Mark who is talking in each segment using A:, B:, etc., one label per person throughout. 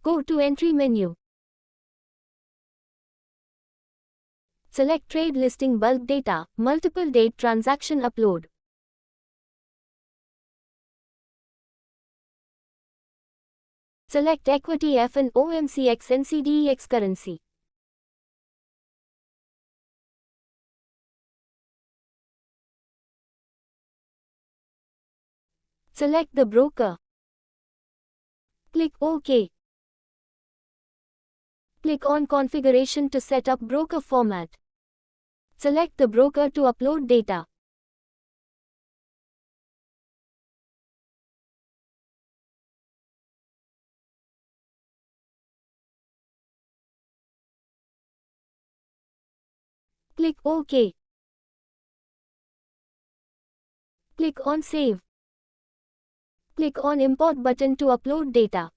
A: Go to Entry menu. Select Trade Listing Bulk Data, Multiple Date Transaction Upload. Select Equity F and OMCX NCDEX Currency. Select the broker. Click OK. Click on Configuration to set up broker format. Select the broker to upload data. Click OK. Click on Save. Click on Import button to upload data.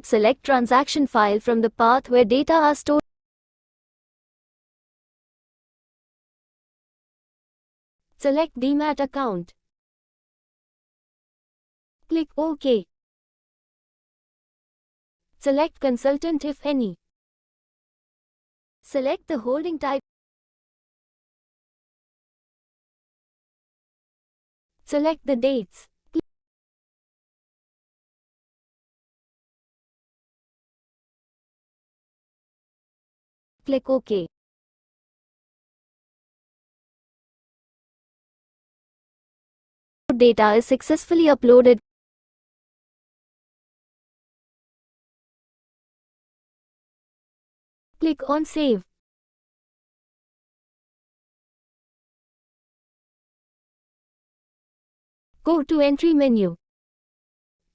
A: Select transaction file from the path where data are stored. Select Demat account. Click OK. Select consultant if any. Select the holding type. Select the dates. Click OK. Data is successfully uploaded. Click on Save. Go to Entry menu.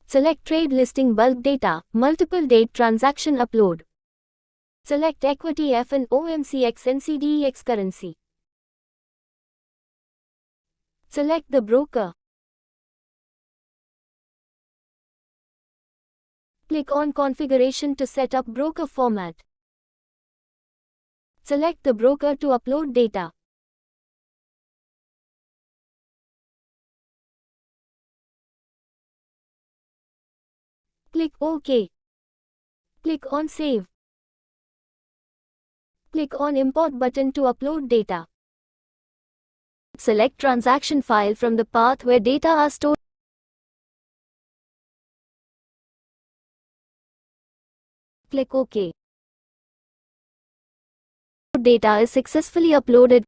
A: Select Trade Listing Bulk Data, Multiple Date Transaction Upload. Select Equity F and OMCX NCDEX Currency. Select the broker. Click on Configuration to set up broker format. Select the broker to upload data. Click OK. Click on Save. Click on Import button to upload data. Select transaction file from the path where data are stored. Click OK. Data is successfully uploaded.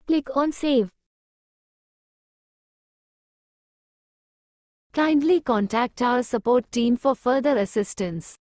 A: Click on Save. Kindly contact our support team for further assistance.